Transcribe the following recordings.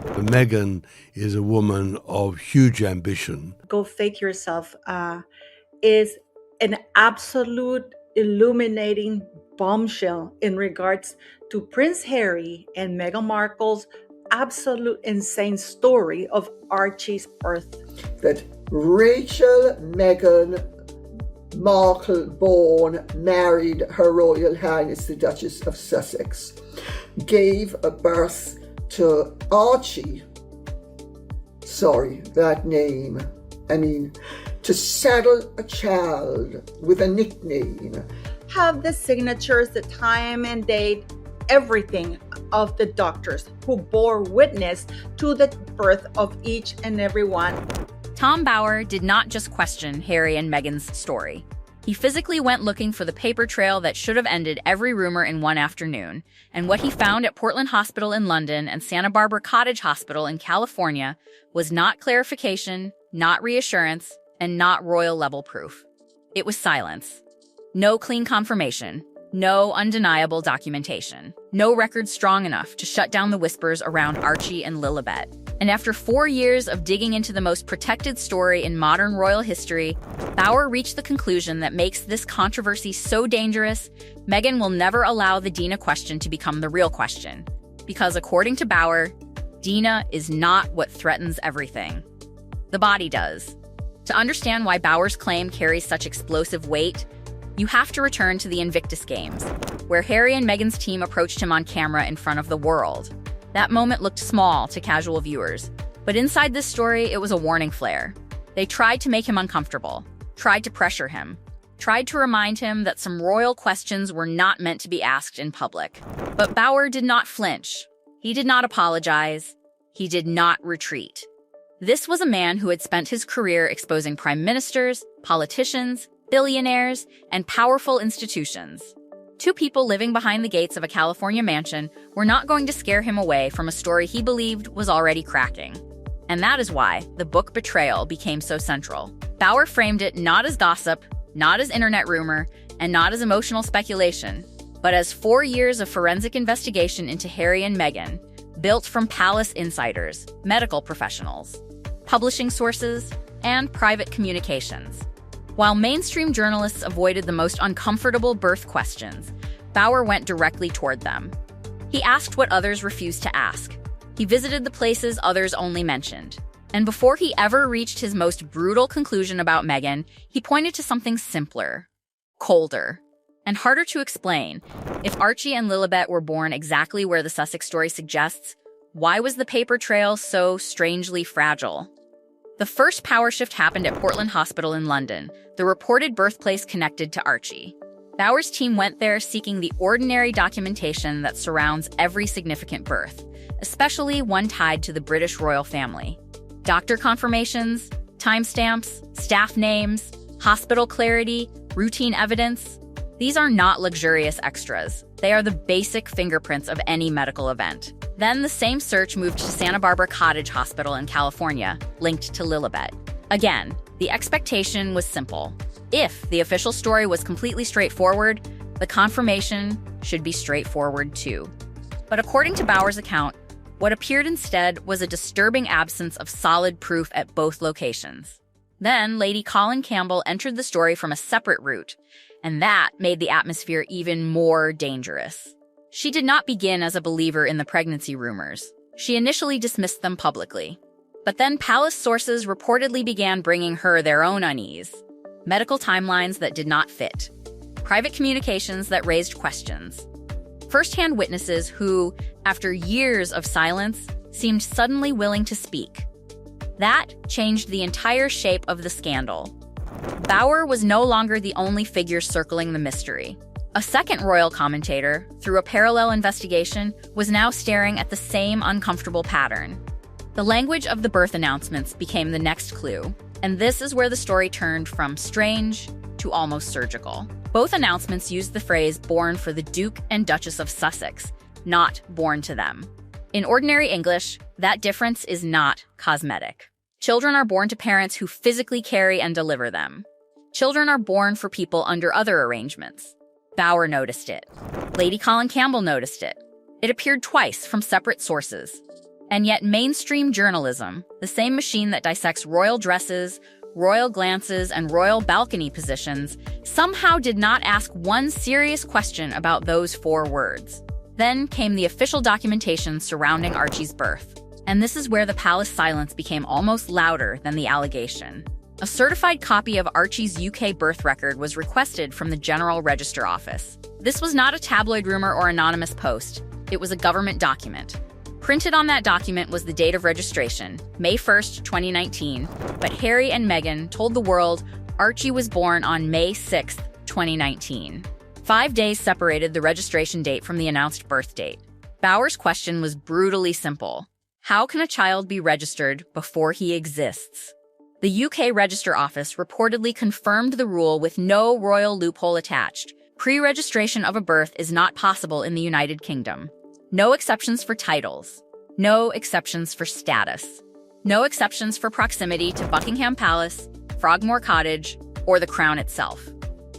Meghan is a woman of huge ambition. Go Fake Yourself is an absolute illuminating bombshell in regards to Prince Harry and Meghan Markle's absolute insane story of Archie's birth. That Rachel Meghan Markle born married Her Royal Highness the Duchess of Sussex, gave a birth to Archie. Sorry, that name. To saddle a child with a nickname. Have the signatures, the time and date, everything of the doctors who bore witness to the birth of each and every one. Tom Bower did not just question Harry and Meghan's story. He physically went looking for the paper trail that should have ended every rumor in one afternoon, and what he found at Portland Hospital in London and Santa Barbara Cottage Hospital in California was not clarification, not reassurance, and not royal-level proof. It was silence. No clean confirmation. No undeniable documentation. No record strong enough to shut down the whispers around Archie and Lilibet. And after 4 years of digging into the most protected story in modern royal history, Bower reached the conclusion that makes this controversy so dangerous, Meghan will never allow the Dina question to become the real question. Because according to Bower, Dina is not what threatens everything. The body does. To understand why Bower's claim carries such explosive weight, you have to return to the Invictus Games, where Harry and Meghan's team approached him on camera in front of the world. That moment looked small to casual viewers, but inside this story, it was a warning flare. They tried to make him uncomfortable, tried to pressure him, tried to remind him that some royal questions were not meant to be asked in public. But Bower did not flinch. He did not apologize. He did not retreat. This was a man who had spent his career exposing prime ministers, politicians, billionaires, and powerful institutions. Two people living behind the gates of a California mansion were not going to scare him away from a story he believed was already cracking. And that is why the book Betrayal became so central. Bower framed it not as gossip, not as internet rumor, and not as emotional speculation, but as 4 years of forensic investigation into Harry and Meghan, built from palace insiders, medical professionals, publishing sources, and private communications. While mainstream journalists avoided the most uncomfortable birth questions, Bower went directly toward them. He asked what others refused to ask. He visited the places others only mentioned. And before he ever reached his most brutal conclusion about Meghan, he pointed to something simpler, colder, and harder to explain. If Archie and Lilibet were born exactly where the Sussex story suggests, why was the paper trail so strangely fragile? The first power shift happened at Portland Hospital in London, the reported birthplace connected to Archie. Bower's team went there seeking the ordinary documentation that surrounds every significant birth, especially one tied to the British royal family. Doctor confirmations, timestamps, staff names, hospital clarity, routine evidence. These are not luxurious extras. They are the basic fingerprints of any medical event. Then the same search moved to Santa Barbara Cottage Hospital in California, linked to Lilibet. Again, the expectation was simple. If the official story was completely straightforward, the confirmation should be straightforward too. But according to Bower's account, what appeared instead was a disturbing absence of solid proof at both locations. Then Lady Colin Campbell entered the story from a separate route, and that made the atmosphere even more dangerous. She did not begin as a believer in the pregnancy rumors. She initially dismissed them publicly. But then palace sources reportedly began bringing her their own unease. Medical timelines that did not fit. Private communications that raised questions. First-hand witnesses who, after years of silence, seemed suddenly willing to speak. That changed the entire shape of the scandal. Bower was no longer the only figure circling the mystery. A second royal commentator, through a parallel investigation, was now staring at the same uncomfortable pattern. The language of the birth announcements became the next clue, and this is where the story turned from strange to almost surgical. Both announcements used the phrase "born for the Duke and Duchess of Sussex," not "born to them." In ordinary English, that difference is not cosmetic. Children are born to parents who physically carry and deliver them. Children are born for people under other arrangements. Bower noticed it. Lady Colin Campbell noticed it. It appeared twice from separate sources. And yet mainstream journalism, the same machine that dissects royal dresses, royal glances, and royal balcony positions, somehow did not ask one serious question about those 4 words. Then came the official documentation surrounding Archie's birth. And this is where the palace silence became almost louder than the allegation. A certified copy of Archie's UK birth record was requested from the General Register Office. This was not a tabloid rumor or anonymous post. It was a government document. Printed on that document was the date of registration, May 1st, 2019, but Harry and Meghan told the world Archie was born on May 6th, 2019. 5 days separated the registration date from the announced birth date. Bauer's question was brutally simple. How can a child be registered before he exists? The UK Register Office reportedly confirmed the rule with no royal loophole attached. Pre-registration of a birth is not possible in the United Kingdom. No exceptions for titles. No exceptions for status. No exceptions for proximity to Buckingham Palace, Frogmore Cottage, or the Crown itself.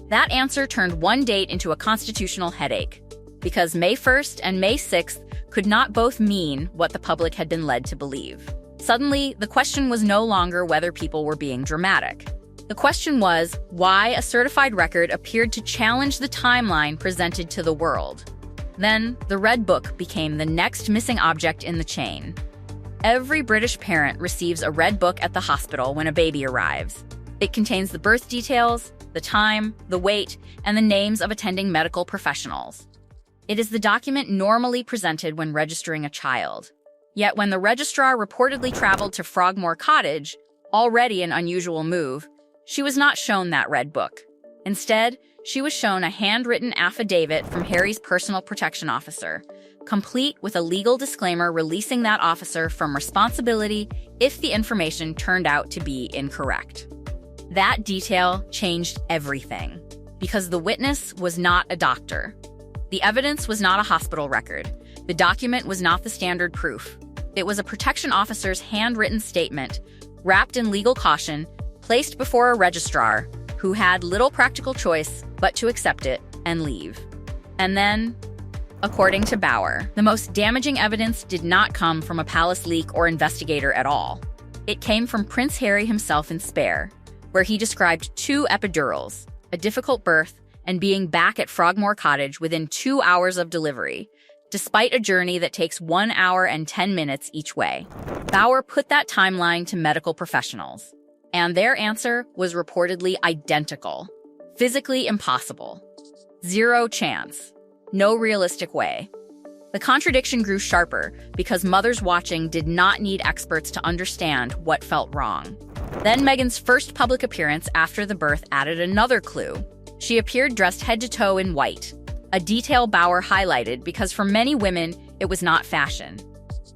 That answer turned one date into a constitutional headache, because May 1st and May 6th could not both mean what the public had been led to believe. Suddenly, the question was no longer whether people were being dramatic. The question was why a certified record appeared to challenge the timeline presented to the world. Then, the Red Book became the next missing object in the chain. Every British parent receives a Red Book at the hospital when a baby arrives. It contains the birth details, the time, the weight, and the names of attending medical professionals. It is the document normally presented when registering a child. Yet when the registrar reportedly traveled to Frogmore Cottage, already an unusual move, she was not shown that Red Book. Instead, she was shown a handwritten affidavit from Harry's personal protection officer, complete with a legal disclaimer releasing that officer from responsibility if the information turned out to be incorrect. That detail changed everything, because the witness was not a doctor. The evidence was not a hospital record. The document was not the standard proof. It was a protection officer's handwritten statement, wrapped in legal caution, placed before a registrar who had little practical choice but to accept it and leave. And then, according to Bauer, the most damaging evidence did not come from a palace leak or investigator at all. It came from Prince Harry himself in Spare, where he described 2 epidurals, a difficult birth, and being back at Frogmore Cottage within 2 hours of delivery, despite a journey that takes 1 hour and 10 minutes each way. Bauer put that timeline to medical professionals, and their answer was reportedly identical. Physically impossible. 0 chance. No realistic way. The contradiction grew sharper because mothers watching did not need experts to understand what felt wrong. Then Meghan's first public appearance after the birth added another clue. She appeared dressed head to toe in white, a detail Bauer highlighted because for many women, it was not fashion.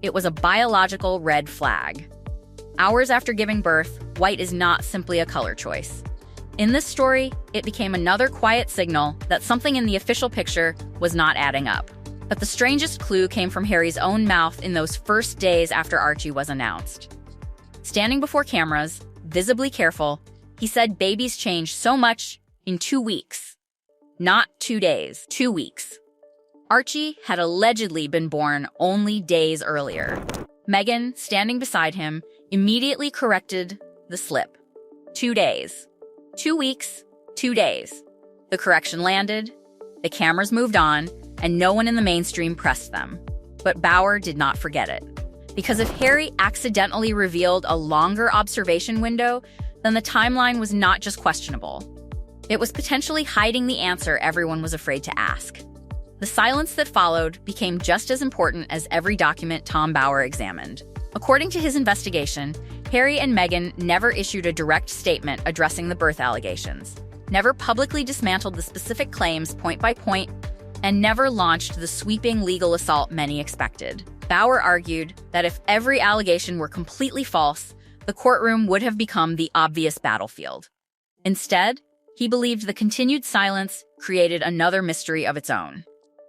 It was a biological red flag. Hours after giving birth, white is not simply a color choice. In this story, it became another quiet signal that something in the official picture was not adding up. But the strangest clue came from Harry's own mouth in those first days after Archie was announced. Standing before cameras, visibly careful, he said babies change so much in 2 weeks. Not 2 days, 2 weeks. Archie had allegedly been born only days earlier. Meghan, standing beside him, immediately corrected the slip. 2 days. 2 weeks, 2 days. The correction landed, the cameras moved on, and no one in the mainstream pressed them. But Bauer did not forget it. Because if Harry accidentally revealed a longer observation window, then the timeline was not just questionable. It was potentially hiding the answer everyone was afraid to ask. The silence that followed became just as important as every document Tom Bauer examined. According to his investigation, Harry and Meghan never issued a direct statement addressing the birth allegations, never publicly dismantled the specific claims point by point, and never launched the sweeping legal assault many expected. Bauer argued that if every allegation were completely false, the courtroom would have become the obvious battlefield. Instead, he believed the continued silence created another mystery of its own.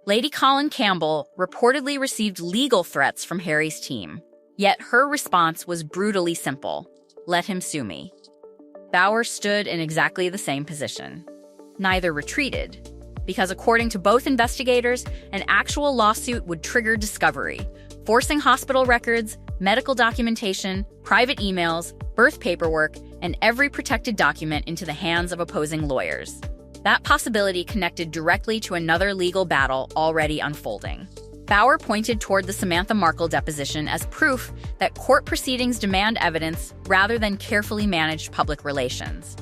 Lady Colin Campbell reportedly received legal threats from Harry's team. Yet her response was brutally simple: let him sue me. Bauer stood in exactly the same position. Neither retreated, because according to both investigators, an actual lawsuit would trigger discovery, forcing hospital records, medical documentation, private emails, birth paperwork, and every protected document into the hands of opposing lawyers. That possibility connected directly to another legal battle already unfolding. Bauer pointed toward the Samantha Markle deposition as proof that court proceedings demand evidence rather than carefully managed public relations.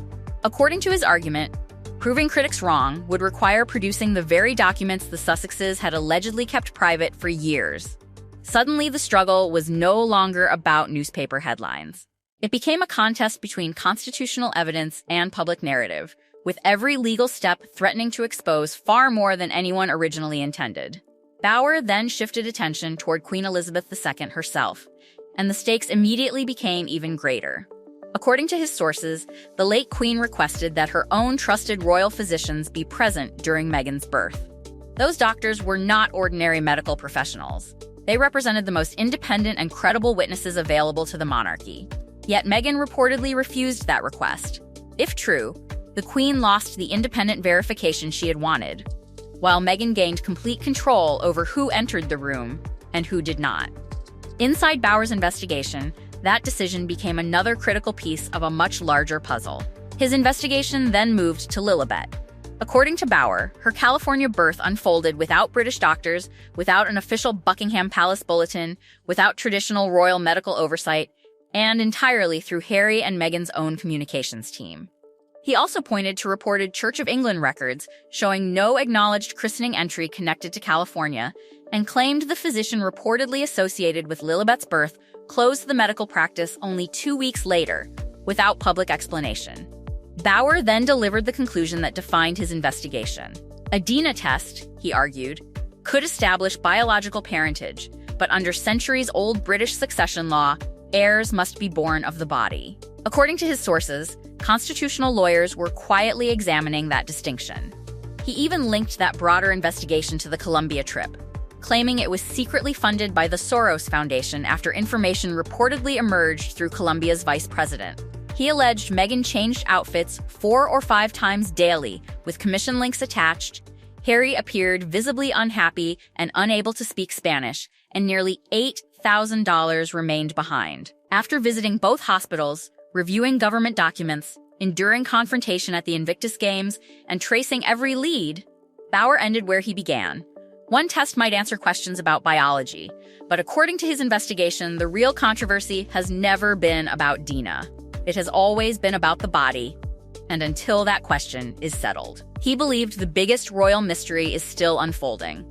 According to his argument, proving critics wrong would require producing the very documents the Sussexes had allegedly kept private for years. Suddenly, the struggle was no longer about newspaper headlines. It became a contest between constitutional evidence and public narrative, with every legal step threatening to expose far more than anyone originally intended. Bauer then shifted attention toward Queen Elizabeth II herself, and the stakes immediately became even greater. According to his sources, the late Queen requested that her own trusted royal physicians be present during Meghan's birth. Those doctors were not ordinary medical professionals. They represented the most independent and credible witnesses available to the monarchy. Yet Meghan reportedly refused that request. If true, the Queen lost the independent verification she had wanted, while Meghan gained complete control over who entered the room and who did not. Inside Bauer's investigation, that decision became another critical piece of a much larger puzzle. His investigation then moved to Lilibet. According to Bauer, her California birth unfolded without British doctors, without an official Buckingham Palace bulletin, without traditional royal medical oversight, and entirely through Harry and Meghan's own communications team. He also pointed to reported Church of England records showing no acknowledged christening entry connected to California, and claimed the physician reportedly associated with Lilibet's birth closed the medical practice only 2 weeks later, without public explanation. Bauer then delivered the conclusion that defined his investigation. A DNA test, he argued, could establish biological parentage, but under centuries-old British succession law, heirs must be born of the body. According to his sources, constitutional lawyers were quietly examining that distinction. He even linked that broader investigation to the Colombia trip, claiming it was secretly funded by the Soros Foundation after information reportedly emerged through Colombia's vice president. He alleged Meghan changed outfits 4 or 5 times daily, with commission links attached. Harry appeared visibly unhappy and unable to speak Spanish, and nearly $8,000 remained behind. After visiting both hospitals, reviewing government documents, enduring confrontation at the Invictus Games, and tracing every lead, Bauer ended where he began. One test might answer questions about biology, but according to his investigation, the real controversy has never been about DNA. It has always been about the body, and until that question is settled, he believed the biggest royal mystery is still unfolding.